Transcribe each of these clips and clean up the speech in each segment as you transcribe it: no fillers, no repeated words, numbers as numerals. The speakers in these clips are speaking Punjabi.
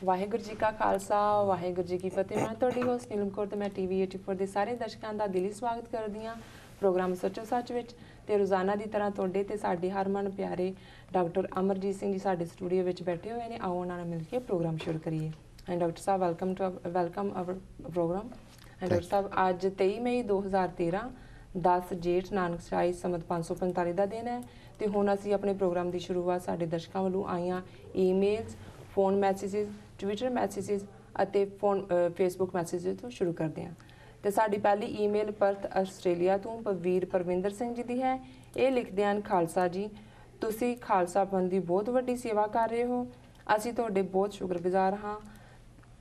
ਵਾਹਿਗੁਰੂ ਜੀ ਕਾ ਖਾਲਸਾ ਵਾਹਿਗੁਰੂ ਜੀ ਕੀ ਫਤਿਹ। ਮੈਂ ਤੁਹਾਡੀ ਹੋਸਟ ਨੀਲਮ ਕੌਰ ਤੇ ਮੈਂ ਟੀਵੀ 84 ਦੇ ਸਾਰੇ ਦਰਸ਼ਕਾਂ ਦਾ ਦਿਲੀ ਸਵਾਗਤ ਕਰਦੀ ਹਾਂ ਪ੍ਰੋਗਰਾਮ ਸੱਚੋ ਸੱਚ ਵਿੱਚ। ਤੇ ਰੋਜ਼ਾਨਾ ਦੀ ਤਰ੍ਹਾਂ ਤੁਹਾਡੇ ਤੇ ਸਾਡੇ ਹਰਮਨ ਪਿਆਰੇ ਡਾਕਟਰ ਅਮਰਜੀਤ ਸਿੰਘ ਜੀ ਸਾਡੇ ਸਟੂਡੀਓ ਵਿੱਚ ਬੈਠੇ ਹੋਏ ਨੇ। ਆਓ ਉਹਨਾਂ ਨਾਲ ਮਿਲ ਕੇ ਪ੍ਰੋਗਰਾਮ ਸ਼ੁਰੂ ਕਰੀਏ। ਐਂਡ ਡਾਕਟਰ ਸਾਹਿਬ welcome our programme. And doctor ਸਾਹਿਬ ਅੱਜ 23 ਮਈ 2013 10 ਜੇਠ ਨਾਨਕ ਸ਼ਾਹੀ ਸੰਮਤ 545 ਦਾ ਦਿਨ ਹੈ। ਤੇ ਹੁਣ ਅਸੀਂ ਆਪਣੇ ਪ੍ਰੋਗਰਾਮ ਦੀ ਸ਼ੁਰੂਆਤ ਸਾਡੇ ਦਰਸ਼ਕਾਂ ਵੱਲੋਂ ਆਈਆਂ emails, phone messages, Twitter messages ਅਤੇ ਫੇਸਬੁੱਕ ਮੈਸੇजेस ਤੋਂ ਸ਼ੁਰੂ ਕਰਦੇ ਹਾਂ। ਤੇ ਸਾਡੀ ਪਹਿਲੀ ਈਮੇਲ ਪਰਥ ਆਸਟ੍ਰੇਲੀਆ ਤੋਂ ਵੀਰ ਪਰਵਿੰਦਰ ਸਿੰਘ ਜੀ ਦੀ ਹੈ। ਇਹ ਲਿਖਦੇ ਹਨ, ਖਾਲਸਾ ਜੀ, ਤੁਸੀਂ ਖਾਲਸਾ ਪੰਥ ਦੀ ਬਹੁਤ ਵੱਡੀ ਸੇਵਾ ਕਰ ਰਹੇ ਹੋ। ਅਸੀਂ ਤੁਹਾਡੇ ਬਹੁਤ ਸ਼ੁਕਰਗੁਜ਼ਾਰ ਹਾਂ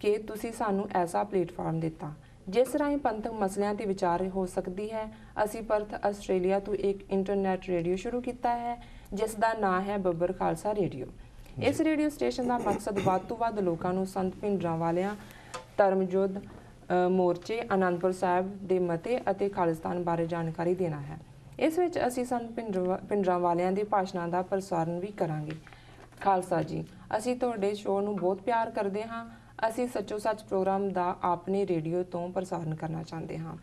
ਕਿ ਤੁਸੀਂ ਸਾਨੂੰ ਐਸਾ ਪਲੇਟਫਾਰਮ ਦਿੱਤਾ ਜਿਸ ਰਾਹੀਂ ਪੰਥਕ ਮਸਲਿਆਂ 'ਤੇ ਵਿਚਾਰ ਹੋ ਸਕਦੀ ਹੈ। ਅਸੀਂ ਪਰਥ ਆਸਟ੍ਰੇਲੀਆ ਤੋਂ ਇੱਕ ਇੰਟਰਨੈਟ ਰੇਡੀਓ ਸ਼ੁਰੂ ਕੀਤਾ ਹੈ ਜਿਸ ਦਾ ਨਾਂ ਹੈ ਬੱਬਰ ਖਾਲਸਾ ਰੇਡੀਓ। ਇਸ ਰੇਡੀਓ ਸਟੇਸ਼ਨ ਦਾ ਮਕਸਦ ਵੱਧ ਤੋਂ ਵੱਧ ਲੋਕਾਂ ਨੂੰ ਸੰਤ ਭਿੰਡਰਾਂਵਾਲਿਆਂ, ਧਰਮਯੁੱਧ ਮੋਰਚੇ, ਆਨੰਦਪੁਰ ਸਾਹਿਬ ਦੇ ਮਤੇ ਅਤੇ ਖਾਲਿਸਤਾਨ ਬਾਰੇ ਜਾਣਕਾਰੀ ਦੇਣਾ ਹੈ। ਇਸ ਵਿੱਚ ਅਸੀਂ ਸੰਤ ਭਿੰਡਰਾਂਵਾਲਿਆਂ ਦੇ ਭਾਸ਼ਣਾਂ ਦਾ ਪ੍ਰਸਾਰਣ ਵੀ ਕਰਾਂਗੇ। ਖਾਲਸਾ ਜੀ, ਅਸੀਂ ਤੁਹਾਡੇ ਸ਼ੋਅ ਨੂੰ ਬਹੁਤ ਪਿਆਰ ਕਰਦੇ ਹਾਂ। ਅਸੀਂ ਸੱਚੋ ਸੱਚ ਪ੍ਰੋਗਰਾਮ ਦਾ ਆਪਣੇ ਰੇਡੀਓ ਤੋਂ ਪ੍ਰਸਾਰਣ ਕਰਨਾ ਚਾਹੁੰਦੇ ਹਾਂ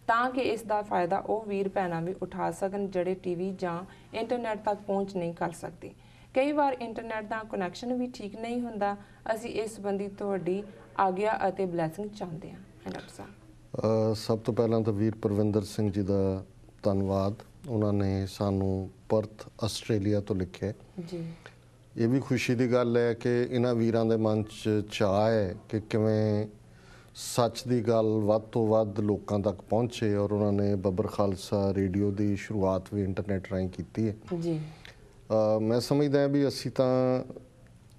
ਤਾਂ ਕਿ ਇਸ ਦਾ ਫਾਇਦਾ ਉਹ ਵੀਰ ਭੈਣਾਂ ਵੀ ਉਠਾ ਸਕਣ ਜਿਹੜੇ ਟੀਵੀ ਜਾਂ ਇੰਟਰਨੈਟ ਤੱਕ ਪਹੁੰਚ ਨਹੀਂ ਕਰ ਸਕਦੇ। ਕਈ ਵਾਰ ਇੰਟਰਨੈਟ ਦਾ ਕਨੈਕਸ਼ਨ ਵੀ ਠੀਕ ਨਹੀਂ ਹੁੰਦਾ। ਅਸੀਂ ਇਸ ਸੰਬੰਧੀ ਤੁਹਾਡੀ ਆਗਿਆ ਅਤੇ ਬਲੈਸਿੰਗ ਚਾਹੁੰਦੇ ਹਾਂ। ਡਾਕਟਰ ਸਾਹਿਬ, ਸਭ ਤੋਂ ਪਹਿਲਾਂ ਤਾਂ ਵੀਰ ਪਰਵਿੰਦਰ ਸਿੰਘ ਜੀ ਦਾ ਧੰਨਵਾਦ। ਉਹਨਾਂ ਨੇ ਸਾਨੂੰ ਪਰਥ ਆਸਟ੍ਰੇਲੀਆ ਤੋਂ ਲਿਖਿਆ ਜੀ। ਇਹ ਵੀ ਖੁਸ਼ੀ ਦੀ ਗੱਲ ਹੈ ਕਿ ਇਹਨਾਂ ਵੀਰਾਂ ਦੇ ਮਨ 'ਚ ਚਾਅ ਹੈ ਕਿ ਕਿਵੇਂ ਸੱਚ ਦੀ ਗੱਲ ਵੱਧ ਤੋਂ ਵੱਧ ਲੋਕਾਂ ਤੱਕ ਪਹੁੰਚੇ, ਔਰ ਉਹਨਾਂ ਨੇ ਬੱਬਰ ਖਾਲਸਾ ਰੇਡੀਓ ਦੀ ਸ਼ੁਰੂਆਤ ਵੀ ਇੰਟਰਨੈਟ ਰਾਹੀਂ ਕੀਤੀ ਹੈ ਜੀ। ਮੈਂ ਸਮਝਦਾ ਵੀ ਅਸੀਂ ਤਾਂ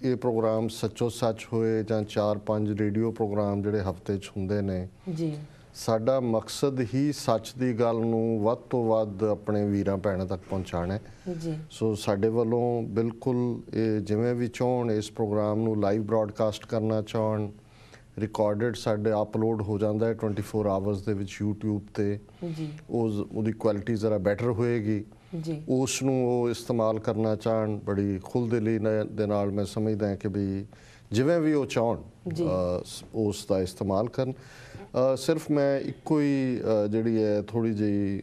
ਇਹ ਪ੍ਰੋਗਰਾਮ ਸੱਚੋ ਸੱਚ ਹੋਏ ਜਾਂ 4-5 ਰੇਡੀਓ ਪ੍ਰੋਗਰਾਮ ਜਿਹੜੇ ਹਫ਼ਤੇ 'ਚ ਹੁੰਦੇ ਨੇ ਜੀ, ਸਾਡਾ ਮਕਸਦ ਹੀ ਸੱਚ ਦੀ ਗੱਲ ਨੂੰ ਵੱਧ ਤੋਂ ਵੱਧ ਆਪਣੇ ਵੀਰਾਂ ਭੈਣਾਂ ਤੱਕ ਪਹੁੰਚਾਉਣਾ ਹੈ ਜੀ। ਸੋ ਸਾਡੇ ਵੱਲੋਂ ਬਿਲਕੁਲ ਇਹ ਜਿਵੇਂ ਵੀ ਚਾਹਣ ਇਸ ਪ੍ਰੋਗਰਾਮ ਨੂੰ ਲਾਈਵ ਬ੍ਰੌਡਕਾਸਟ ਕਰਨਾ ਚਾਹਣ, ਰਿਕਾਰਡਡ ਸਾਡੇ ਅਪਲੋਡ ਹੋ ਜਾਂਦਾ ਹੈ 24 ਆਵਰਸ ਦੇ ਵਿੱਚ YouTube 'ਤੇ ਜੀ। ਉਹਦੀ ਕੁਆਲਿਟੀ ਜ਼ਰਾ ਬੈਟਰ ਹੋਏਗੀ ਜੀ। ਉਸ ਨੂੰ ਉਹ ਇਸਤੇਮਾਲ ਕਰਨਾ ਚਾਹਣ ਬੜੀ ਖੁੱਲ੍ਹਦਿਲੀ ਦੇ ਨਾਲ ਮੈਂ ਸਮਝਦਾ ਹਾਂ ਕਿ ਵੀ ਜਿਵੇਂ ਵੀ ਉਹ ਚਾਹਣ ਉਸ ਦਾ ਇਸਤੇਮਾਲ ਕਰਨ। ਸਿਰਫ ਮੈਂ ਇੱਕੋ ਹੀ ਜਿਹੜੀ ਹੈ ਥੋੜ੍ਹੀ ਜਿਹੀ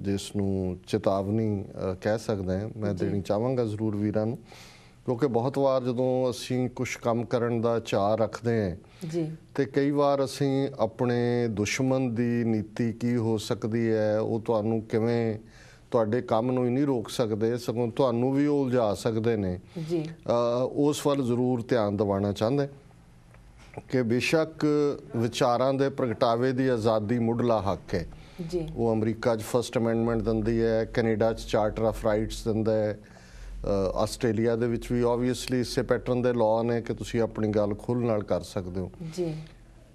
ਜਿਸ ਨੂੰ ਚੇਤਾਵਨੀ ਕਹਿ ਸਕਦਾ ਮੈਂ ਦੇਣੀ ਚਾਹਾਂਗਾ ਜ਼ਰੂਰ ਵੀਰਾਂ ਨੂੰ, ਕਿਉਂਕਿ ਬਹੁਤ ਵਾਰ ਜਦੋਂ ਅਸੀਂ ਕੁਛ ਕੰਮ ਕਰਨ ਦਾ ਚਾਅ ਰੱਖਦੇ ਹਾਂ ਜੀ ਤੇ ਕਈ ਵਾਰ ਅਸੀਂ ਆਪਣੇ ਦੁਸ਼ਮਣ ਦੀ ਨੀਤੀ ਕੀ ਹੋ ਸਕਦੀ ਹੈ ਉਹ ਤੁਹਾਨੂੰ ਕਿਵੇਂ ਤੁਹਾਡੇ ਕੰਮ ਨੂੰ ਹੀ ਨਹੀਂ ਰੋਕ ਸਕਦੇ, ਸਗੋਂ ਤੁਹਾਨੂੰ ਵੀ ਉਹ ਉਲਝਾ ਸਕਦੇ ਨੇ ਜੀ। ਉਸ ਵੱਲ ਜ਼ਰੂਰ ਧਿਆਨ ਦਿਵਾਉਣਾ ਚਾਹੁੰਦੇ ਕਿ ਬੇਸ਼ੱਕ ਵਿਚਾਰਾਂ ਦੇ ਪ੍ਰਗਟਾਵੇ ਦੀ ਆਜ਼ਾਦੀ ਮੁੱਢਲਾ ਹੱਕ ਹੈ ਜੀ। ਉਹ ਅਮਰੀਕਾ 'ਚ ਫਸਟ ਅਮੈਂਡਮੈਂਟ ਦਿੰਦੀ ਹੈ, ਕੈਨੇਡਾ 'ਚ ਚਾਰਟਰ ਆਫ ਰਾਈਟਸ ਦਿੰਦਾ ਹੈ, ਆਸਟ੍ਰੇਲੀਆ ਦੇ ਵਿੱਚ ਵੀ ਓਬਵੀਅਸਲੀ ਇਸੇ ਪੈਟਰਨ ਦੇ ਲਾਅ ਨੇ ਕਿ ਤੁਸੀਂ ਆਪਣੀ ਗੱਲ ਖੁੱਲ੍ਹ ਨਾਲ ਕਰ ਸਕਦੇ ਹੋ ਜੀ।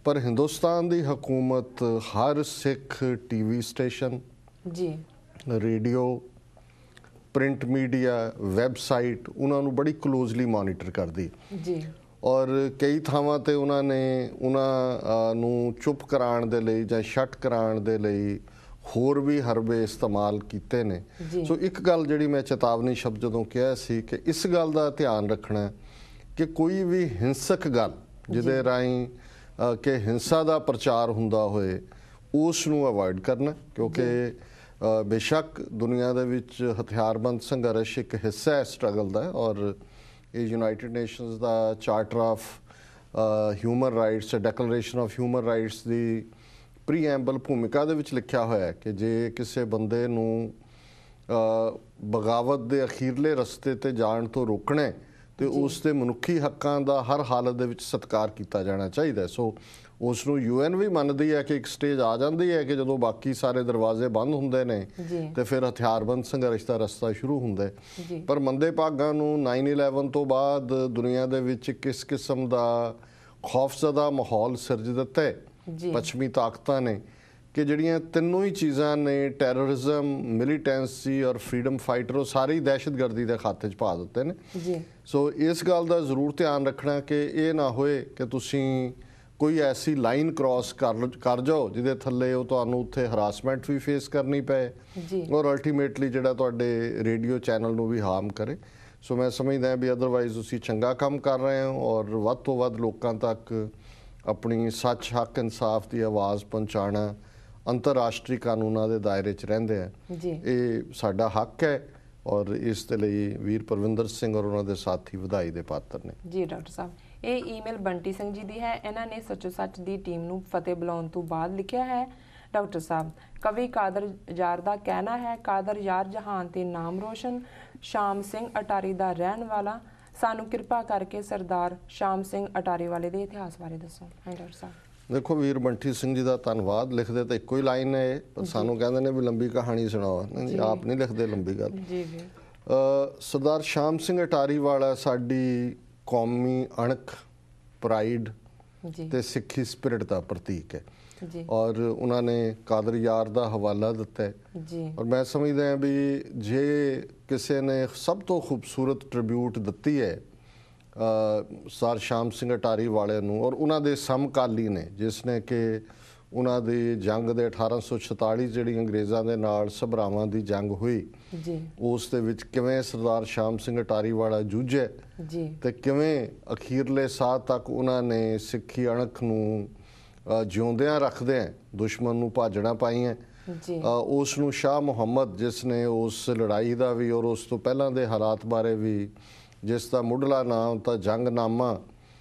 ਪਰ ਹਿੰਦੁਸਤਾਨ ਦੀ ਹਕੂਮਤ ਹਰ ਸਿੱਖ ਟੀਵੀ ਸਟੇਸ਼ਨ ਜੀ, ਰੇਡੀਓ, ਪ੍ਰਿੰਟ ਮੀਡੀਆ, ਵੈਬਸਾਈਟ ਉਹਨਾਂ ਨੂੰ ਬੜੀ ਕਲੋਜ਼ਲੀ ਮੋਨੀਟਰ ਕਰਦੀ ਜੀ। ਔਰ ਕਈ ਥਾਵਾਂ 'ਤੇ ਉਹਨਾਂ ਨੇ ਉਹਨਾਂ ਨੂੰ ਚੁੱਪ ਕਰਾਉਣ ਦੇ ਲਈ ਜਾਂ ਸ਼ਟ ਕਰਾਉਣ ਦੇ ਲਈ ਹੋਰ ਵੀ ਹਰਬੇ ਇਸਤੇਮਾਲ ਕੀਤੇ ਨੇ। ਸੋ ਇੱਕ ਗੱਲ ਜਿਹੜੀ ਮੈਂ ਚੇਤਾਵਨੀ ਸ਼ਬਦ ਜਦੋਂ ਕਿਹਾ ਸੀ ਕਿ ਇਸ ਗੱਲ ਦਾ ਧਿਆਨ ਰੱਖਣਾ ਕਿ ਕੋਈ ਵੀ ਹਿੰਸਕ ਗੱਲ ਜਿਹਦੇ ਰਾਹੀਂ ਕਿ ਹਿੰਸਾ ਦਾ ਪ੍ਰਚਾਰ ਹੁੰਦਾ ਹੋਏ ਉਸ ਨੂੰ ਅਵੋਇਡ ਕਰਨਾ, ਕਿਉਂਕਿ ਬੇਸ਼ੱਕ ਦੁਨੀਆ ਦੇ ਵਿੱਚ ਹਥਿਆਰਬੰਦ ਸੰਘਰਸ਼ ਇੱਕ ਹਿੱਸਾ ਹੈ ਸਟਰਗਲ ਦਾ, ਔਰ ਇਹ United nations the charter of human rights, declaration of human rights the preamble ਭੂਮਿਕਾ ਦੇ ਵਿੱਚ ਲਿਖਿਆ ਹੋਇਆ ਹੈ ਕਿ ਜੇ ਕਿਸੇ ਬੰਦੇ ਨੂੰ ਬਗਾਵਤ ਦੇ ਅਖੀਰਲੇ ਰਸਤੇ 'ਤੇ ਜਾਣ ਤੋਂ ਰੋਕਣਾ ਤੇ ਉਸ ਦੇ ਮਨੁੱਖੀ ਹੱਕਾਂ ਦਾ ਹਰ ਹਾਲਤ ਦੇ ਵਿੱਚ ਸਤਿਕਾਰ ਕੀਤਾ ਜਾਣਾ ਚਾਹੀਦਾ। ਸੋ ਉਸ ਨੂੰ UN ਵੀ ਮੰਨਦੀ ਹੈ ਕਿ ਇੱਕ ਸਟੇਜ ਆ ਜਾਂਦੀ ਹੈ ਕਿ ਜਦੋਂ ਬਾਕੀ ਸਾਰੇ ਦਰਵਾਜ਼ੇ ਬੰਦ ਹੁੰਦੇ ਨੇ ਤੇ ਫਿਰ ਹਥਿਆਰਬੰਦ ਸੰਘਰਸ਼ ਦਾ ਰਸਤਾ ਸ਼ੁਰੂ ਹੁੰਦਾ ਹੈ। ਪਰ ਮੰਦੇ ਭਾਗਾਂ ਨੂੰ 9/11 ਤੋਂ ਬਾਅਦ ਦੁਨੀਆ ਦੇ ਵਿੱਚ ਕਿਸ ਕਿਸਮ ਦਾ ਖੌਫਜ਼ਦਾ ਮਾਹੌਲ ਸਿਰਜ ਦਿੱਤਾ ਹੈ ਪੱਛਮੀ ਤਾਕਤਾਂ ਨੇ ਕਿ ਜਿਹੜੀਆਂ ਤਿੰਨੋਂ ਹੀ ਚੀਜ਼ਾਂ ਨੇ, ਟੈਰਰਿਜ਼ਮ, ਮਿਲੀਟੈਂਸੀ ਔਰ ਫਰੀडम ਫਾਈਟਰ, ਉਹ ਸਾਰੇ ਦਹਿਸ਼ਤਗਰਦੀ ਦੇ ਖਾਤੇ 'ਚ ਪਾ ਦਿੱਤੇ ਨੇ। ਸੋ ਇਸ ਗੱਲ ਦਾ ਜ਼ਰੂਰ ਧਿਆਨ ਰੱਖਣਾ ਕਿ ਇਹ ਨਾ ਹੋਏ ਕਿ ਤੁਸੀਂ ਕੋਈ ਐਸੀ ਲਾਈਨ ਕ੍ਰਾਸ ਕਰ ਜਾਓ ਜਿਹਦੇ ਥੱਲੇ ਉਹ ਤੁਹਾਨੂੰ ਉੱਥੇ ਹਰਾਸਮੈਂਟ ਵੀ ਫੇਸ ਕਰਨੀ ਪਏ ਔਰ ਅਲਟੀਮੇਟਲੀ ਜਿਹੜਾ ਤੁਹਾਡੇ ਰੇਡੀਓ ਚੈਨਲ ਨੂੰ ਵੀ ਹਾਰਮ ਕਰੇ। ਸੋ ਮੈਂ ਸਮਝਦਾ ਵੀ ਅਦਰਵਾਈਜ਼ ਤੁਸੀਂ ਚੰਗਾ ਕੰਮ ਕਰ ਰਹੇ ਹੋ ਔਰ ਵੱਧ ਤੋਂ ਵੱਧ ਲੋਕਾਂ ਤੱਕ ਆਪਣੀ ਸੱਚ, ਹੱਕ, ਇਨਸਾਫ ਦੀ ਆਵਾਜ਼ ਪਹੁੰਚਾਉਣਾ ਅੰਤਰਰਾਸ਼ਟਰੀ ਕਾਨੂੰਨਾਂ ਦੇ ਦਾਇਰੇ 'ਚ ਰਹਿੰਦੇ ਆ, ਇਹ ਸਾਡਾ ਹੱਕ ਹੈ ਔਰ ਇਸ ਦੇ ਲਈ ਵੀਰ ਪਰਵਿੰਦਰ ਸਿੰਘ ਔਰ ਉਹਨਾਂ ਦੇ ਸਾਥੀ ਵਧਾਈ ਦੇ ਪਾਤਰ ਨੇ। ਜੀ ਡਾਕਟਰ ਸਾਹਿਬ, ਇਹ ਈਮੇਲ ਬੰਟੀ ਸਿੰਘ ਜੀ ਦੀ ਹੈ। ਇਹਨਾਂ ਨੇ ਸੱਚੋ ਸੱਚ ਦੀ ਟੀਮ ਨੂੰ ਫਤਿਹ ਬੁਲਾਉਣ ਤੋਂ ਬਾਅਦ ਲਿਖਿਆ ਹੈ, ਡਾਕਟਰ ਸਾਹਿਬ ਕਵੀ ਕਾਦਰ ਯਾਰ ਦਾ ਕਹਿਣਾ ਹੈ, ਕਾਦਰ ਯਾਰ ਜਹਾਨ ਤੇ ਨਾਮ ਰੋਸ਼ਨ, ਸ਼ਾਮ ਸਿੰਘ ਅਟਾਰੀ ਦਾ ਰਹਿਣ ਵਾਲਾ, ਸਾਨੂੰ ਕਿਰਪਾ ਕਰਕੇ ਸਰਦਾਰ ਸ਼ਾਮ ਸਿੰਘ ਅਟਾਰੀ ਵਾਲੇ ਦੇ ਇਤਿਹਾਸ ਬਾਰੇ ਦੱਸੋ। ਹਾਂ ਡਾਕਟਰ ਸਾਹਿਬ। ਦੇਖੋ ਵੀਰ ਬੰਟੀ ਸਿੰਘ ਜੀ ਦਾ ਧੰਨਵਾਦ। ਲਿਖਦੇ ਤਾਂ ਇੱਕੋ ਹੀ ਲਾਈਨ ਹੈ, ਪਰ ਸਾਨੂੰ ਕਹਿੰਦੇ ਨੇ ਵੀ ਲੰਬੀ ਕਹਾਣੀ ਸੁਣਾਓ, ਨਹੀਂ ਆਪ ਨਹੀਂ ਲਿਖਦੇ ਲੰਬੀ ਗੱਲ। ਜੀ ਜੀ। ਸਰਦਾਰ ਸ਼ਾਮ ਸਿੰਘ ਅਟਾਰੀ ਵਾਲਾ ਸਾਡੀ ਕੌਮੀ ਅਣਖ, ਪ੍ਰਾਈਡ ਤੇ ਸਿੱਖੀ ਸਪਿਰਿਟ ਦਾ ਪ੍ਰਤੀਕ ਹੈ ਜੀ। ਔਰ ਉਹਨਾਂ ਨੇ ਕਾਦਰ ਯਾਰ ਦਾ ਹਵਾਲਾ ਦਿੱਤਾ ਹੈ ਜੀ। ਔਰ ਮੈਂ ਸਮਝਦਾ ਹਾਂ ਵੀ ਜੇ ਕਿਸੇ ਨੇ ਸਭ ਤੋਂ ਖੂਬਸੂਰਤ ਟ੍ਰਿਬਿਊਟ ਦਿੱਤੀ ਹੈ ਸਰ ਸ਼ਾਮ ਸਿੰਘ ਅਟਾਰੀ ਵਾਲੇ ਨੂੰ ਔਰ ਉਹਨਾਂ ਦੇ ਸਮਕਾਲੀ ਨੇ, ਜਿਸ ਨੇ ਕਿ ਉਹਨਾਂ ਦੀ ਜੰਗ ਦੇ 1846 ਜਿਹੜੀ ਅੰਗਰੇਜ਼ਾਂ ਦੇ ਨਾਲ ਸਭਰਾਵਾਂ ਦੀ ਜੰਗ ਹੋਈ ਜੀ, ਉਸ ਦੇ ਵਿੱਚ ਕਿਵੇਂ ਸਰਦਾਰ ਸ਼ਾਮ ਸਿੰਘ ਅਟਾਰੀ ਵਾਲਾ ਜੂਝੇ ਜੀ ਤੇ ਕਿਵੇਂ ਅਖੀਰਲੇ ਸਾਹ ਤੱਕ ਉਹਨਾਂ ਨੇ ਸਿੱਖੀ ਅਣਖ ਨੂੰ ਜਿਉਂਦਿਆਂ ਰੱਖਦੇ ਦੁਸ਼ਮਣ ਨੂੰ ਭਾਜਣਾ ਪਾਈਆਂ ਜੀ। ਉਸ ਨੂੰ ਸ਼ਾਹ ਮੁਹੰਮਦ, ਜਿਸ ਨੇ ਉਸ ਲੜਾਈ ਦਾ ਵੀ ਔਰ ਉਸ ਤੋਂ ਪਹਿਲਾਂ ਦੇ ਹਾਲਾਤ ਬਾਰੇ ਵੀ, ਜਿਸ ਦਾ ਮੁੱਢਲਾ ਨਾਮ ਤਾਂ ਜੰਗਨਾਮਾ,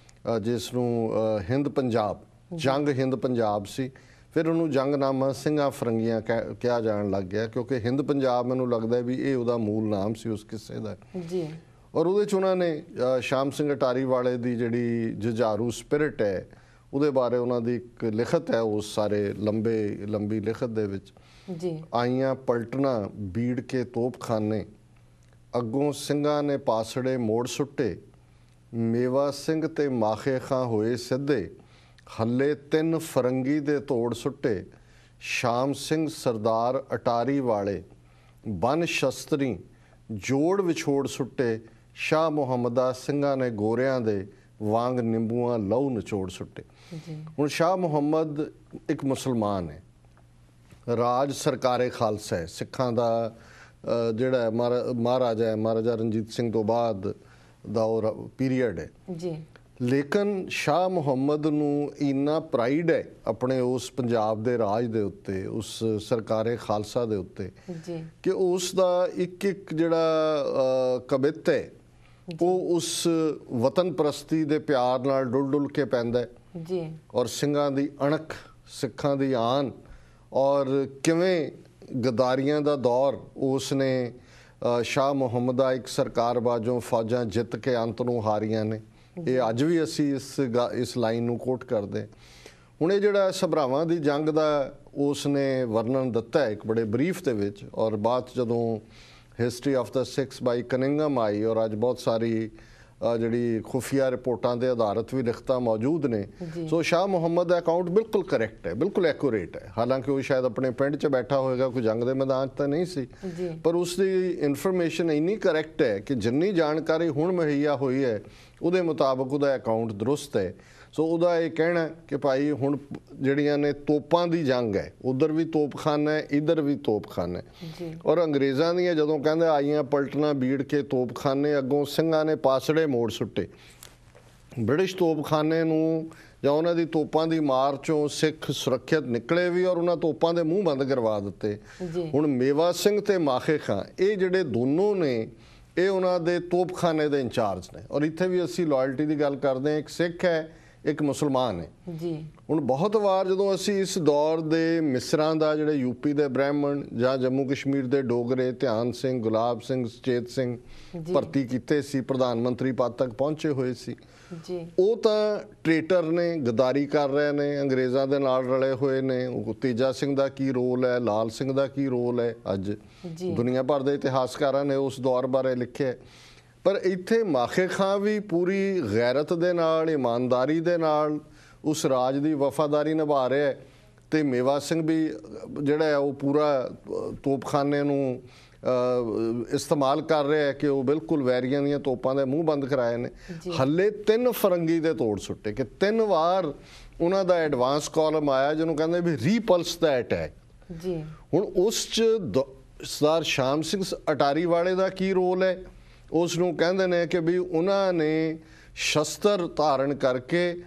ਜਿਸ ਨੂੰ ਹਿੰਦ ਪੰਜਾਬ, ਜੰਗ ਹਿੰਦ ਪੰਜਾਬ ਸੀ, ਫਿਰ ਉਹਨੂੰ ਜੰਗਨਾਮਾ ਸਿੰਘਾਂ ਫਰੰਗੀਆਂ ਕਿਹਾ ਜਾਣ ਲੱਗ ਗਿਆ, ਕਿਉਂਕਿ ਹਿੰਦ ਪੰਜਾਬ ਮੈਨੂੰ ਲੱਗਦਾ ਵੀ ਇਹ ਉਹਦਾ ਮੂਲ ਨਾਮ ਸੀ ਉਸ ਕਿੱਸੇ ਦਾ ਜੀ। ਔਰ ਉਹਦੇ 'ਚ ਉਹਨਾਂ ਨੇ ਸ਼ਾਮ ਸਿੰਘ ਅਟਾਰੀ ਵਾਲੇ ਦੀ ਜਿਹੜੀ ਜੁਝਾਰੂ ਸਪਿਰਿਟ ਹੈ ਉਹਦੇ ਬਾਰੇ ਉਹਨਾਂ ਦੀ ਇੱਕ ਲਿਖਤ ਹੈ, ਉਸ ਸਾਰੇ ਲੰਬੀ ਲਿਖਤ ਦੇ ਵਿੱਚ ਜੀ। ਆਈਆਂ ਪਲਟਣਾ ਬੀੜ ਕੇ ਤੋਪਖਾਨੇ, ਅੱਗੋਂ ਸਿੰਘਾਂ ਨੇ ਪਾਸੜੇ ਮੋੜ ਸੁੱਟੇ, ਮੇਵਾ ਸਿੰਘ ਤੇ ਮਾਖੇ ਖਾਂ ਹੋਏ ਸਿੱਧੇ, ਹੱਲੇ 3 ਫਰੰਗੀ ਦੇ ਤੋੜ ਸੁੱਟੇ, ਸ਼ਾਮ ਸਿੰਘ ਸਰਦਾਰ ਅਟਾਰੀ ਵਾਲੇ ਬਨ ਸ਼ਸਤਰੀ ਜੋੜ ਵਿਛੋੜ ਸੁੱਟੇ, ਸ਼ਾਹ ਮੁਹੰਮਦਾ ਸਿੰਘਾਂ ਨੇ ਗੋਰਿਆਂ ਦੇ ਵਾਂਗ ਨਿੰਬੂਆਂ ਲਹੂ ਨਿਚੋੜ ਸੁੱਟੇ। ਹੁਣ ਸ਼ਾਹ ਮੁਹੰਮਦ ਇੱਕ ਮੁਸਲਮਾਨ ਹੈ, ਰਾਜ ਸਰਕਾਰੇ ਖਾਲਸਾ ਹੈ, ਸਿੱਖਾਂ ਦਾ ਜਿਹੜਾ ਮਹਾਰਾਜਾ ਰਣਜੀਤ ਸਿੰਘ ਤੋਂ ਬਾਅਦ ਦਾ ਉਹ ਪੀਰੀਅਡ ਹੈ ਜੀ। ਲੇਕਿਨ ਸ਼ਾਹ ਮੁਹੰਮਦ ਨੂੰ ਇੰਨਾ ਪ੍ਰਾਈਡ ਹੈ ਆਪਣੇ ਉਸ ਪੰਜਾਬ ਦੇ ਰਾਜ ਦੇ ਉੱਤੇ, ਉਸ ਸਰਕਾਰੇ ਖਾਲਸਾ ਦੇ ਉੱਤੇ ਜੀ, ਕਿ ਉਸ ਦਾ ਇੱਕ ਜਿਹੜਾ ਕਵਿਤ ਹੈ ਉਹ ਉਸ ਵਤਨ ਪ੍ਰਸਤੀ ਦੇ ਪਿਆਰ ਨਾਲ ਡੁੱਲ ਕੇ ਪੈਂਦਾ ਜੀ। ਔਰ ਸਿੰਘਾਂ ਦੀ ਅਣਖ, ਸਿੱਖਾਂ ਦੀ ਆਨ ਔਰ ਕਿਵੇਂ ਗਦਾਰੀਆਂ ਦਾ ਦੌਰ ਉਸ ਨੇ ਸ਼ਾਹ ਮੁਹੰਮਦਾ ਇੱਕ ਸਰਕਾਰ ਬਾਝੋਂ ਫੌਜਾਂ ਜਿੱਤ ਕੇ ਅੰਤ ਨੂੰ ਹਾਰੀਆਂ ਨੇ। ਇਹ ਅੱਜ ਵੀ ਅਸੀਂ ਇਸ ਲਾਈਨ ਨੂੰ ਕੋਟ ਕਰਦੇ। ਹੁਣ ਇਹ ਜਿਹੜਾ ਸਭਰਾਵਾਂ ਦੀ ਜੰਗ ਦਾ ਉਸ ਨੇ ਵਰਣਨ ਦਿੱਤਾ ਹੈ ਇੱਕ ਬੜੇ ਬਰੀਫ ਦੇ ਵਿੱਚ, ਔਰ ਬਾਅਦ ਜਦੋਂ ਹਿਸਟਰੀ ਆਫ ਦਾ ਸਿਕਸ ਬਾਈ ਕਨਿੰਗਮ ਆਈ ਔਰ ਅੱਜ ਬਹੁਤ ਸਾਰੀ ਜਿਹੜੀ ਖੁਫੀਆ ਰਿਪੋਰਟਾਂ ਦੇ ਆਧਾਰਿਤ ਵੀ ਲਿਖਤਾਂ ਮੌਜੂਦ ਨੇ। ਸੋ ਸ਼ਾਹ ਮੁਹੰਮਦ ਦਾ ਅਕਾਊਂਟ ਬਿਲਕੁਲ ਕਰੈਕਟ ਹੈ, ਬਿਲਕੁਲ ਐਕੂਰੇਟ ਹੈ। ਹਾਲਾਂਕਿ ਉਹ ਸ਼ਾਇਦ ਆਪਣੇ ਪਿੰਡ 'ਚ ਬੈਠਾ ਹੋਏਗਾ, ਕੋਈ ਜੰਗ ਦੇ ਮੈਦਾਨ 'ਚ ਤਾਂ ਨਹੀਂ ਸੀ, ਪਰ ਉਸ ਦੀ ਇਨਫੋਰਮੇਸ਼ਨ ਇੰਨੀ ਕਰੈਕਟ ਹੈ ਕਿ ਜਿੰਨੀ ਜਾਣਕਾਰੀ ਹੁਣ ਮੁਹੱਈਆ ਹੋਈ ਹੈ ਉਹਦੇ ਮੁਤਾਬਕ ਉਹਦਾ ਅਕਾਊਂਟ ਦਰੁਸਤ ਹੈ। ਸੋ ਉਹਦਾ ਇਹ ਕਹਿਣਾ ਕਿ ਭਾਈ ਹੁਣ ਜਿਹੜੀਆਂ ਨੇ ਤੋਪਾਂ ਦੀ ਜੰਗ ਹੈ, ਉਧਰ ਵੀ ਤੋਪਖਾਨਾ ਹੈ, ਇੱਧਰ ਵੀ ਤੋਪਖਾਨਾ ਹੈ। ਔਰ ਅੰਗਰੇਜ਼ਾਂ ਦੀਆਂ ਜਦੋਂ ਕਹਿੰਦੇ ਆਈਆਂ ਪਲਟਣਾ ਬੀੜ ਕੇ ਤੋਪਖਾਨੇ, ਅੱਗੋਂ ਸਿੰਘਾਂ ਨੇ ਪਾਸੜੇ ਮੋੜ ਸੁੱਟੇ। ਬ੍ਰਿਟਿਸ਼ ਤੋਪਖਾਨੇ ਨੂੰ ਜਾਂ ਉਹਨਾਂ ਦੀ ਤੋਪਾਂ ਦੀ ਮਾਰ ਚੋਂ ਸਿੱਖ ਸੁਰੱਖਿਅਤ ਨਿਕਲੇ ਵੀ ਔਰ ਉਹਨਾਂ ਤੋਪਾਂ ਦੇ ਮੂੰਹ ਬੰਦ ਕਰਵਾ ਦਿੱਤੇ। ਹੁਣ ਮੇਵਾ ਸਿੰਘ ਤੇ ਮਾਖੇ ਖਾਂ ਇਹ ਜਿਹੜੇ ਦੋਨੋਂ ਨੇ ਇਹ ਉਹਨਾਂ ਦੇ ਤੋਪਖਾਨੇ ਦੇ ਇੰਚਾਰਜ ਨੇ। ਔਰ ਇੱਥੇ ਵੀ ਅਸੀਂ ਲਾਇਲਟੀ ਦੀ ਗੱਲ ਕਰਦੇ ਹਾਂ, ਇੱਕ ਸਿੱਖ ਹੈ, ਇੱਕ ਮੁਸਲਮਾਨ ਹੈ ਜੀ। ਹੁਣ ਬਹੁਤ ਵਾਰ ਜਦੋਂ ਅਸੀਂ ਇਸ ਦੌਰ ਦੇ ਮਿਸਰਾਂ ਦਾ ਜਿਹੜੇ ਯੂਪੀ ਦੇ ਬ੍ਰਾਹਮਣ ਜਾਂ ਜੰਮੂ ਕਸ਼ਮੀਰ ਦੇ ਡੋਗਰੇ ਧਿਆਨ ਸਿੰਘ, ਗੁਲਾਬ ਸਿੰਘ, ਸੁਚੇਤ ਸਿੰਘ ਭਰਤੀ ਕੀਤੇ ਸੀ, ਪ੍ਰਧਾਨ ਮੰਤਰੀ ਪਦ ਤੱਕ ਪਹੁੰਚੇ ਹੋਏ ਸੀ, ਉਹ ਤਾਂ ਟ੍ਰੇਟਰ ਨੇ, ਗਦਾਰੀ ਕਰ ਰਹੇ ਨੇ, ਅੰਗਰੇਜ਼ਾਂ ਦੇ ਨਾਲ ਰਲੇ ਹੋਏ ਨੇ। ਤੇਜਾ ਸਿੰਘ ਦਾ ਕੀ ਰੋਲ ਹੈ, ਲਾਲ ਸਿੰਘ ਦਾ ਕੀ ਰੋਲ ਹੈ, ਅੱਜ ਦੁਨੀਆ ਭਰ ਦੇ ਇਤਿਹਾਸਕਾਰਾਂ ਨੇ ਉਸ ਦੌਰ ਬਾਰੇ ਲਿਖਿਆ। ਪਰ ਇੱਥੇ ਮਾਖੇ ਖਾਂ ਵੀ ਪੂਰੀ ਗੈਰਤ ਦੇ ਨਾਲ, ਇਮਾਨਦਾਰੀ ਦੇ ਨਾਲ ਉਸ ਰਾਜ ਦੀ ਵਫਾਦਾਰੀ ਨਿਭਾ ਰਿਹਾ ਹੈ, ਤੇ ਮੇਵਾ ਸਿੰਘ ਵੀ ਜਿਹੜਾ ਹੈ ਉਹ ਪੂਰਾ ਤੋਪਖਾਨੇ ਨੂੰ ਇਸਤੇਮਾਲ ਕਰ ਰਿਹਾ ਹੈ ਕਿ ਉਹ ਬਿਲਕੁਲ ਵੈਰੀਆਂ ਦੀਆਂ ਤੋਪਾਂ ਦੇ ਮੂੰਹ ਬੰਦ ਕਰਾਏ ਨੇ। ਹੱਲੇ 3 ਫਰੰਗੀ ਦੇ ਤੋੜ ਸੁੱਟੇ ਕਿ 3 ਵਾਰ ਉਹਨਾਂ ਦਾ ਐਡਵਾਂਸ ਕਾਲਮ ਆਇਆ ਜਿਹਨੂੰ ਕਹਿੰਦੇ ਵੀ ਰੀਪਲਸ ਦਾ ਅਟੈਕ ਜੀ। ਹੁਣ ਉਸ 'ਚ ਸਰਦਾਰ ਸ਼ਾਮ ਸਿੰਘ ਅਟਾਰੀ ਵਾਲੇ ਦਾ ਕੀ ਰੋਲ ਹੈ, ਉਸ ਨੂੰ ਕਹਿੰਦੇ ਨੇ ਕਿ ਵੀ ਉਹਨਾਂ ਨੇ ਸ਼ਸਤਰ ਧਾਰਨ ਕਰਕੇ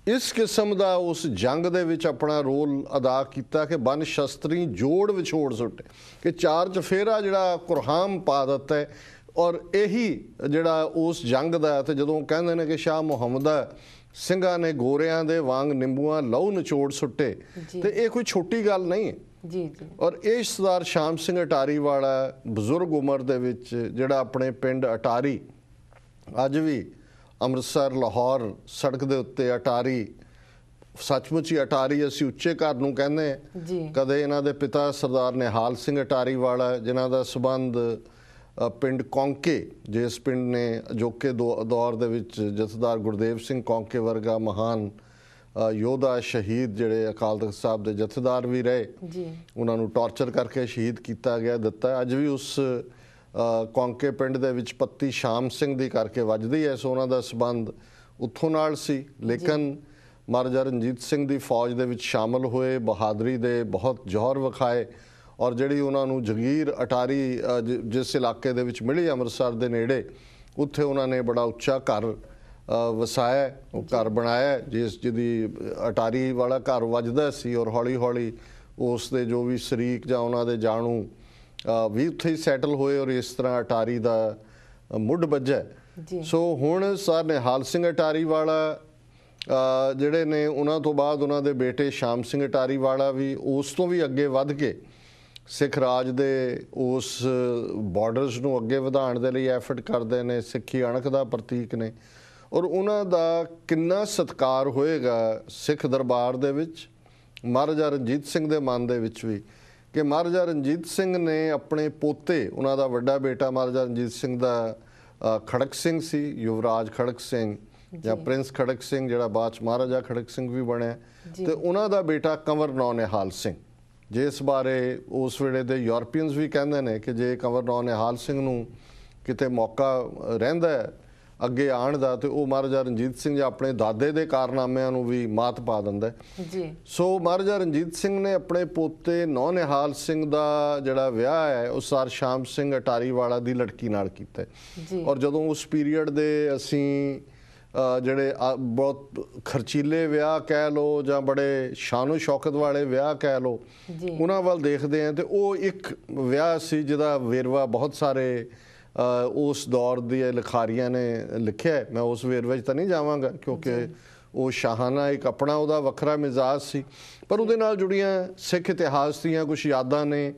ਇਸ ਕਿਸਮ ਦਾ ਉਸ ਜੰਗ ਦੇ ਵਿੱਚ ਆਪਣਾ ਰੋਲ ਅਦਾ ਕੀਤਾ ਕਿ ਬਨ ਸ਼ਸਤਰੀ ਜੋੜ ਵਿਛੋੜ ਸੁੱਟੇ, ਕਿ ਚਾਰ ਚਫੇਰਾ ਜਿਹੜਾ ਕੁਰਹਾਮ ਪਾ ਦਿੱਤਾ ਹੈ। ਔਰ ਇਹੀ ਜਿਹੜਾ ਉਸ ਜੰਗ ਦਾ, ਤੇ ਜਦੋਂ ਕਹਿੰਦੇ ਨੇ ਕਿ ਸ਼ਾਹ ਮੁਹੰਮਦ ਸਿੰਘਾਂ ਨੇ ਗੋਰਿਆਂ ਦੇ ਵਾਂਗ ਨਿੰਬੂਆਂ ਲਹੂ ਨਿਚੋੜ ਸੁੱਟੇ, ਤੇ ਇਹ ਕੋਈ ਛੋਟੀ ਗੱਲ ਨਹੀਂ ਹੈ। ਜੀ ਜੀ। ਔਰ ਇਹ ਸਰਦਾਰ ਸ਼ਾਮ ਸਿੰਘ ਅਟਾਰੀ ਵਾਲਾ ਬਜ਼ੁਰਗ ਉਮਰ ਦੇ ਵਿੱਚ ਜਿਹੜਾ ਆਪਣੇ ਪਿੰਡ ਅਟਾਰੀ, ਅੱਜ ਵੀ ਅੰਮ੍ਰਿਤਸਰ ਲਾਹੌਰ ਸੜਕ ਦੇ ਉੱਤੇ ਅਟਾਰੀ, ਸੱਚਮੁੱਚ ਹੀ ਅਟਾਰੀ ਅਸੀਂ ਉੱਚੇ ਘਰ ਨੂੰ ਕਹਿੰਦੇ ਹਾਂ। ਕਦੇ ਇਹਨਾਂ ਦੇ ਪਿਤਾ ਸਰਦਾਰ ਨਿਹਾਲ ਸਿੰਘ ਅਟਾਰੀ ਵਾਲਾ, ਜਿਨ੍ਹਾਂ ਦਾ ਸੰਬੰਧ ਪਿੰਡ ਕੌਂਕੇ, ਜਿਸ ਪਿੰਡ ਨੇ ਅਜੋਕੇ ਦੌਰ ਦੇ ਵਿੱਚ ਜਥੇਦਾਰ ਗੁਰਦੇਵ ਸਿੰਘ ਕੌਂਕੇ ਵਰਗਾ ਮਹਾਨ ਯੋਧਾ ਸ਼ਹੀਦ ਜਿਹੜੇ ਅਕਾਲ ਤਖਤ ਸਾਹਿਬ ਦੇ ਜਥੇਦਾਰ ਵੀ ਰਹੇ, ਉਹਨਾਂ ਨੂੰ ਟਾਰਚਰ ਕਰਕੇ ਸ਼ਹੀਦ ਕੀਤਾ ਗਿਆ, ਦਿੱਤਾ। ਅੱਜ ਵੀ ਉਸ ਕੌਂਕੇ ਪਿੰਡ ਦੇ ਵਿੱਚ ਪੱਤੀ ਸ਼ਾਮ ਸਿੰਘ ਦੀ ਕਰਕੇ ਵੱਜਦੀ ਹੈ, ਸੋ ਉਹਨਾਂ ਦਾ ਸੰਬੰਧ ਉੱਥੋਂ ਨਾਲ ਸੀ। ਲੇਕਿਨ ਮਹਾਰਾਜਾ ਰਣਜੀਤ ਸਿੰਘ ਦੀ ਫੌਜ ਦੇ ਵਿੱਚ ਸ਼ਾਮਲ ਹੋਏ, ਬਹਾਦਰੀ ਦੇ ਬਹੁਤ ਜੌਹਰ ਵਿਖਾਏ, ਔਰ ਜਿਹੜੀ ਉਹਨਾਂ ਨੂੰ ਜਗੀਰ ਅਟਾਰੀ ਜਿਸ ਇਲਾਕੇ ਦੇ ਵਿੱਚ ਮਿਲੀ ਅੰਮ੍ਰਿਤਸਰ ਦੇ ਨੇੜੇ, ਉੱਥੇ ਉਹਨਾਂ ਨੇ ਬੜਾ ਉੱਚਾ ਘਰ ਵਸਾਇਆ, ਉਹ ਘਰ ਬਣਾਇਆ, ਜਿਹਦੀ ਅਟਾਰੀ ਵਾਲਾ ਘਰ ਵੱਜਦਾ ਸੀ। ਔਰ ਹੌਲੀ ਹੌਲੀ ਉਸ ਦੇ ਜੋ ਵੀ ਸ਼ਰੀਕ ਜਾਂ ਉਹਨਾਂ ਦੇ ਜਾਣੂ ਵੀ ਉੱਥੇ ਹੀ ਸੈਟਲ ਹੋਏ, ਔਰ ਇਸ ਤਰ੍ਹਾਂ ਅਟਾਰੀ ਦਾ ਮੁੱਢ ਵੱਜਾ। ਸੋ ਹੁਣ ਸਰ ਨਿਹਾਲ ਸਿੰਘ ਅਟਾਰੀ ਵਾਲਾ ਜਿਹੜੇ ਨੇ, ਉਹਨਾਂ ਤੋਂ ਬਾਅਦ ਉਹਨਾਂ ਦੇ ਬੇਟੇ ਸ਼ਾਮ ਸਿੰਘ ਅਟਾਰੀ ਵਾਲਾ ਵੀ ਉਸ ਤੋਂ ਵੀ ਅੱਗੇ ਵੱਧ ਕੇ ਸਿੱਖ ਰਾਜ ਦੇ ਉਸ ਬਾਰਡਰਸ ਨੂੰ ਅੱਗੇ ਵਧਾਉਣ ਦੇ ਲਈ ਐਫਰਟ ਕਰਦੇ ਨੇ, ਸਿੱਖੀ ਅਣਖ ਦਾ ਪ੍ਰਤੀਕ ਨੇ। ਔਰ ਉਹਨਾਂ ਦਾ ਕਿੰਨਾ ਸਤਿਕਾਰ ਹੋਏਗਾ ਸਿੱਖ ਦਰਬਾਰ ਦੇ ਵਿੱਚ, ਮਹਾਰਾਜਾ ਰਣਜੀਤ ਸਿੰਘ ਦੇ ਮਨ ਦੇ ਵਿੱਚ ਵੀ, ਕਿ ਮਹਾਰਾਜਾ ਰਣਜੀਤ ਸਿੰਘ ਨੇ ਆਪਣੇ ਪੋਤੇ, ਉਹਨਾਂ ਦਾ ਵੱਡਾ ਬੇਟਾ ਮਹਾਰਾਜਾ ਰਣਜੀਤ ਸਿੰਘ ਦਾ ਖੜਕ ਸਿੰਘ ਸੀ, ਯੁਵਰਾਜ ਖੜਕ ਸਿੰਘ ਜਾਂ ਪ੍ਰਿੰਸ ਖੜਕ ਸਿੰਘ, ਜਿਹੜਾ ਬਾਅਦ 'ਚ ਮਹਾਰਾਜਾ ਖੜਕ ਸਿੰਘ ਵੀ ਬਣਿਆ, ਤੇ ਉਹਨਾਂ ਦਾ ਬੇਟਾ ਕੰਵਰ ਨੌ ਨਿਹਾਲ ਸਿੰਘ, ਜਿਸ ਬਾਰੇ ਉਸ ਵੇਲੇ ਦੇ ਯੂਰਪੀਅਨਸ ਵੀ ਕਹਿੰਦੇ ਨੇ ਕਿ ਜੇ ਕੰਵਰ ਨੌ ਨਿਹਾਲ ਸਿੰਘ ਨੂੰ ਕਿਤੇ ਮੌਕਾ ਰਹਿੰਦਾ ਅੱਗੇ ਆਉਣ ਦਾ, ਤੇ ਉਹ ਮਹਾਰਾਜਾ ਰਣਜੀਤ ਸਿੰਘ ਜਾਂ ਆਪਣੇ ਦਾਦੇ ਦੇ ਕਾਰਨਾਮਿਆਂ ਨੂੰ ਵੀ ਮਾਤ ਪਾ ਦਿੰਦਾ। ਸੋ ਮਹਾਰਾਜਾ ਰਣਜੀਤ ਸਿੰਘ ਨੇ ਆਪਣੇ ਪੋਤੇ ਨੌ ਨਿਹਾਲ ਸਿੰਘ ਦਾ ਜਿਹੜਾ ਵਿਆਹ ਹੈ ਉਹ ਸਰ ਸ਼ਾਮ ਸਿੰਘ ਅਟਾਰੀ ਵਾਲਾ ਦੀ ਲੜਕੀ ਨਾਲ ਕੀਤਾ। ਔਰ ਜਦੋਂ ਉਸ ਪੀਰੀਅਡ ਦੇ ਅਸੀਂ ਜਿਹੜੇ ਬਹੁਤ ਖਰਚੀਲੇ ਵਿਆਹ ਕਹਿ ਲਓ ਜਾਂ ਬੜੇ ਸ਼ਾਨੋ ਸ਼ੌਕਤ ਵਾਲੇ ਵਿਆਹ ਕਹਿ ਲਓ, ਉਹਨਾਂ ਵੱਲ ਦੇਖਦੇ ਹਾਂ, ਤੇ ਉਹ ਇੱਕ ਵਿਆਹ ਸੀ ਜਿਹਦਾ ਵੇਰਵਾ ਬਹੁਤ ਸਾਰੇ ਉਸ ਦੌਰ ਦੀਆਂ ਲਿਖਾਰੀਆਂ ਨੇ ਲਿਖਿਆ। ਮੈਂ ਉਸ ਵੇਰਵੇ 'ਚ ਤਾਂ ਨਹੀਂ ਜਾਵਾਂਗਾ ਕਿਉਂਕਿ ਉਹ ਸ਼ਾਹਾਨਾ ਇੱਕ ਆਪਣਾ ਉਹਦਾ ਵੱਖਰਾ ਮਿਜ਼ਾਜ ਸੀ, ਪਰ ਉਹਦੇ ਨਾਲ ਜੁੜੀਆਂ ਸਿੱਖ ਇਤਿਹਾਸ ਦੀਆਂ ਕੁਝ ਯਾਦਾਂ ਨੇ।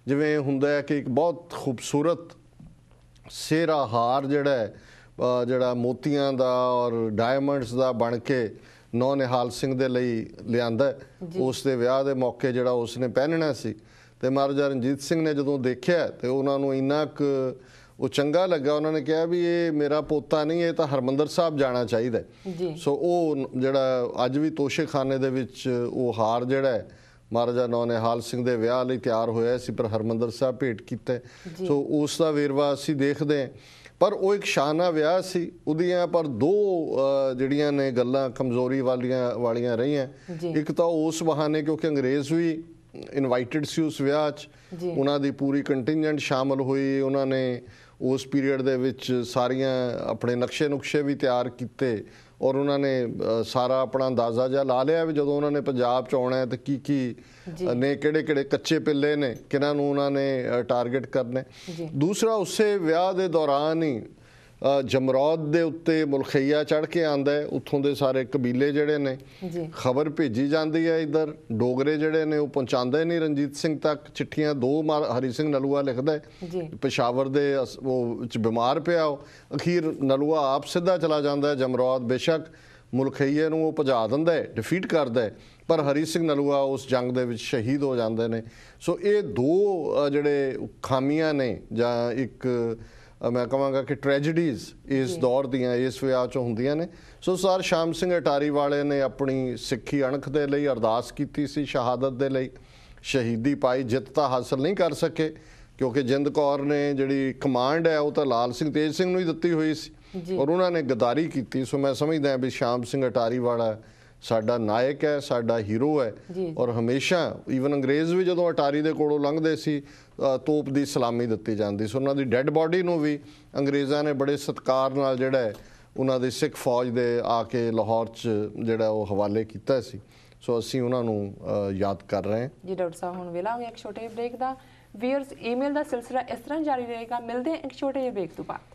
ਜਿਵੇਂ ਹੁੰਦਾ ਹੈ ਕਿ ਇੱਕ ਬਹੁਤ ਖੂਬਸੂਰਤ ਸਿਹਰਾ ਹਾਰ ਜਿਹੜਾ ਮੋਤੀਆਂ ਦਾ ਔਰ ਡਾਇਮੰਡਸ ਦਾ ਬਣ ਕੇ ਨੌ ਨਿਹਾਲ ਸਿੰਘ ਦੇ ਲਈ ਲਿਆਂਦਾ, ਉਸ ਦੇ ਵਿਆਹ ਦੇ ਮੌਕੇ ਜਿਹੜਾ ਉਸਨੇ ਪਹਿਨਣਾ ਸੀ। ਤੇ ਮਹਾਰਾਜਾ ਰਣਜੀਤ ਸਿੰਘ ਨੇ ਜਦੋਂ ਦੇਖਿਆ ਤੇ ਉਹਨਾਂ ਨੂੰ ਇੰਨਾ ਕੁ ਉਹ ਚੰਗਾ ਲੱਗਾ, ਉਹਨਾਂ ਨੇ ਕਿਹਾ ਵੀ ਇਹ ਮੇਰਾ ਪੋਤਾ ਨਹੀਂ, ਇਹ ਤਾਂ ਹਰਮੰਦਰ ਸਾਹਿਬ ਜਾਣਾ ਚਾਹੀਦਾ। ਸੋ ਉਹ ਜਿਹੜਾ ਅੱਜ ਵੀ ਤੋਸ਼ੇਖਾਨੇ ਦੇ ਵਿੱਚ ਉਹ ਹਾਰ ਜਿਹੜਾ ਮਹਾਰਾਜਾ ਨੌ ਨਿਹਾਲ ਸਿੰਘ ਦੇ ਵਿਆਹ ਲਈ ਤਿਆਰ ਹੋਇਆ ਸੀ, ਪਰ ਹਰਮੰਦਰ ਸਾਹਿਬ ਭੇਟ ਕੀਤਾ। ਸੋ ਉਸ ਦਾ ਵੇਰਵਾ ਅਸੀਂ ਦੇਖਦੇ ਹਾਂ। ਪਰ ਉਹ ਇੱਕ ਸ਼ਾਨਾ ਵਿਆਹ ਸੀ ਉਹਦੀਆਂ, ਪਰ ਦੋ ਜਿਹੜੀਆਂ ਨੇ ਗੱਲਾਂ ਕਮਜ਼ੋਰੀ ਵਾਲੀਆਂ ਰਹੀਆਂ। ਇੱਕ ਤਾਂ ਉਸ ਬਹਾਨੇ ਕਿਉਂਕਿ ਅੰਗਰੇਜ਼ ਵੀ ਇਨਵਾਈਟਡ ਸੀ ਉਸ ਵਿਆਹ 'ਚ, ਉਹਨਾਂ ਦੀ ਪੂਰੀ ਕੰਟਿੰਜੈਂਟ ਸ਼ਾਮਲ ਹੋਈ। ਉਹਨਾਂ ਨੇ ਉਸ ਪੀਰੀਅਡ ਦੇ ਵਿੱਚ ਸਾਰੀਆਂ ਆਪਣੇ ਨੁਕਸ਼ੇ ਵੀ ਤਿਆਰ ਕੀਤੇ, ਔਰ ਉਹਨਾਂ ਨੇ ਸਾਰਾ ਆਪਣਾ ਅੰਦਾਜ਼ਾ ਜਿਹਾ ਲਾ ਲਿਆ ਵੀ ਜਦੋਂ ਉਹਨਾਂ ਨੇ ਪੰਜਾਬ 'ਚ ਆਉਣਾ ਹੈ ਤਾਂ ਕੀ ਨੇ, ਕਿਹੜੇ ਕੱਚੇ ਪਿੱਲੇ ਨੇ, ਕਿਹਨਾਂ ਨੂੰ ਉਹਨਾਂ ਨੇ ਟਾਰਗੇਟ ਕਰਨਾ। ਦੂਸਰਾ, ਉਸੇ ਵਿਆਹ ਦੇ ਦੌਰਾਨ ਹੀ ਜਮਰੌਦ ਦੇ ਉੱਤੇ ਮੁਲਖਈਆ ਚੜ੍ਹ ਕੇ ਆਉਂਦਾ ਹੈ, ਉੱਥੋਂ ਦੇ ਸਾਰੇ ਕਬੀਲੇ ਜਿਹੜੇ ਨੇ, ਖਬਰ ਭੇਜੀ ਜਾਂਦੀ ਹੈ ਇੱਧਰ, ਡੋਗਰੇ ਜਿਹੜੇ ਨੇ ਉਹ ਪਹੁੰਚਾਉਂਦੇ ਨਹੀਂ ਰਣਜੀਤ ਸਿੰਘ ਤੱਕ ਚਿੱਠੀਆਂ। ਦੋ ਹਰੀ ਸਿੰਘ ਨਲੂਆ ਲਿਖਦਾ ਪੇਸ਼ਾਵਰ ਦੇ ਉਹ ਵਿੱਚ ਬਿਮਾਰ ਪਿਆ, ਉਹ ਅਖੀਰ ਨਲੂਆ ਆਪ ਸਿੱਧਾ ਚਲਾ ਜਾਂਦਾ ਹੈ ਜਮਰੌਦ। ਬੇਸ਼ੱਕ ਮੁਲਖਈਏ ਨੂੰ ਉਹ ਭਜਾ ਦਿੰਦਾ ਹੈ, ਡਿਫੀਟ ਕਰਦਾ ਹੈ, ਪਰ ਹਰੀ ਸਿੰਘ ਨਲੂਆ ਉਸ ਜੰਗ ਦੇ ਵਿੱਚ ਸ਼ਹੀਦ ਹੋ ਜਾਂਦੇ ਨੇ। ਸੋ ਇਹ ਦੋ ਜਿਹੜੇ ਖਾਮੀਆਂ ਨੇ ਜਾਂ ਇੱਕ ਮੈਂ ਕਹਾਂਗਾ ਕਿ ਟ੍ਰੈਜਡੀਜ਼ ਇਸ ਦੌਰ ਦੀਆਂ ਇਸ ਵਿਆਹ 'ਚੋਂ ਹੁੰਦੀਆਂ ਨੇ। ਸੋ ਸਰ ਸ਼ਾਮ ਸਿੰਘ ਅਟਾਰੀ ਵਾਲੇ ਨੇ ਆਪਣੀ ਸਿੱਖੀ ਅਣਖ ਦੇ ਲਈ ਅਰਦਾਸ ਕੀਤੀ ਸੀ, ਸ਼ਹਾਦਤ ਦੇ ਲਈ ਸ਼ਹੀਦੀ ਪਾਈ। ਜਿੱਤ ਤਾਂ ਹਾਸਲ ਨਹੀਂ ਕਰ ਸਕੇ ਕਿਉਂਕਿ ਜਿੰਦ ਕੌਰ ਨੇ ਜਿਹੜੀ ਕਮਾਂਡ ਹੈ ਉਹ ਤਾਂ ਲਾਲ ਸਿੰਘ ਤੇਜ ਸਿੰਘ ਨੂੰ ਹੀ ਦਿੱਤੀ ਹੋਈ ਸੀ, ਔਰ ਉਹਨਾਂ ਨੇ ਗਦਾਰੀ ਕੀਤੀ। ਸੋ ਮੈਂ ਸਮਝਦਾ ਵੀ ਸ਼ਾਮ ਸਿੰਘ ਅਟਾਰੀ ਵਾਲਾ ਸਾਡਾ ਨਾਇਕ ਹੈ, ਸਾਡਾ ਹੀਰੋ ਹੈ। ਜੀ। ਔਰ ਹਮੇਸ਼ਾ ਈਵਨ ਅੰਗਰੇਜ਼ ਵੀ ਜਦੋਂ ਅਟਾਰੀ ਦੇ ਕੋਲੋਂ ਲੰਘਦੇ ਸੀ ਤੋਪ ਦੀ ਸਲਾਮੀ ਦਿੱਤੀ ਜਾਂਦੀ ਸੀ। ਉਹਨਾਂ ਦੀ ਡੈੱਡ ਬਾਡੀ ਨੂੰ ਵੀ ਅੰਗਰੇਜ਼ਾਂ ਨੇ ਬੜੇ ਸਤਿਕਾਰ ਨਾਲ ਜਿਹੜਾ ਹੈ ਉਹਨਾਂ ਦੀ ਸਿੱਖ ਫੌਜ ਦੇ ਆ ਕੇ ਲਾਹੌਰ 'ਚ ਜਿਹੜਾ ਉਹ ਹਵਾਲੇ ਕੀਤਾ ਸੀ। ਸੋ ਅਸੀਂ ਉਹਨਾਂ ਨੂੰ ਯਾਦ ਕਰ ਰਹੇ ਹਾਂ। ਜੀ ਡਾਕਟਰ ਸਾਹਿਬ, ਹੁਣ ਵੇਲਾ ਹੋ ਗਿਆ ਇੱਕ ਛੋਟੇ ਜਿਹੇ ਬ੍ਰੇਕ ਦਾ। ਵੀਅਰਸ ਈਮੇਲ ਦਾ ਸਿਲਸਿਲਾ ਇਸ ਤਰ੍ਹਾਂ ਜਾਰੀ ਰਹੇਗਾ। ਮਿਲਦੇ ਹਾਂ ਇੱਕ ਛੋਟੇ ਜਿਹੇ ਬ੍ਰੇਕ ਤੋਂ ਬਾਅਦ।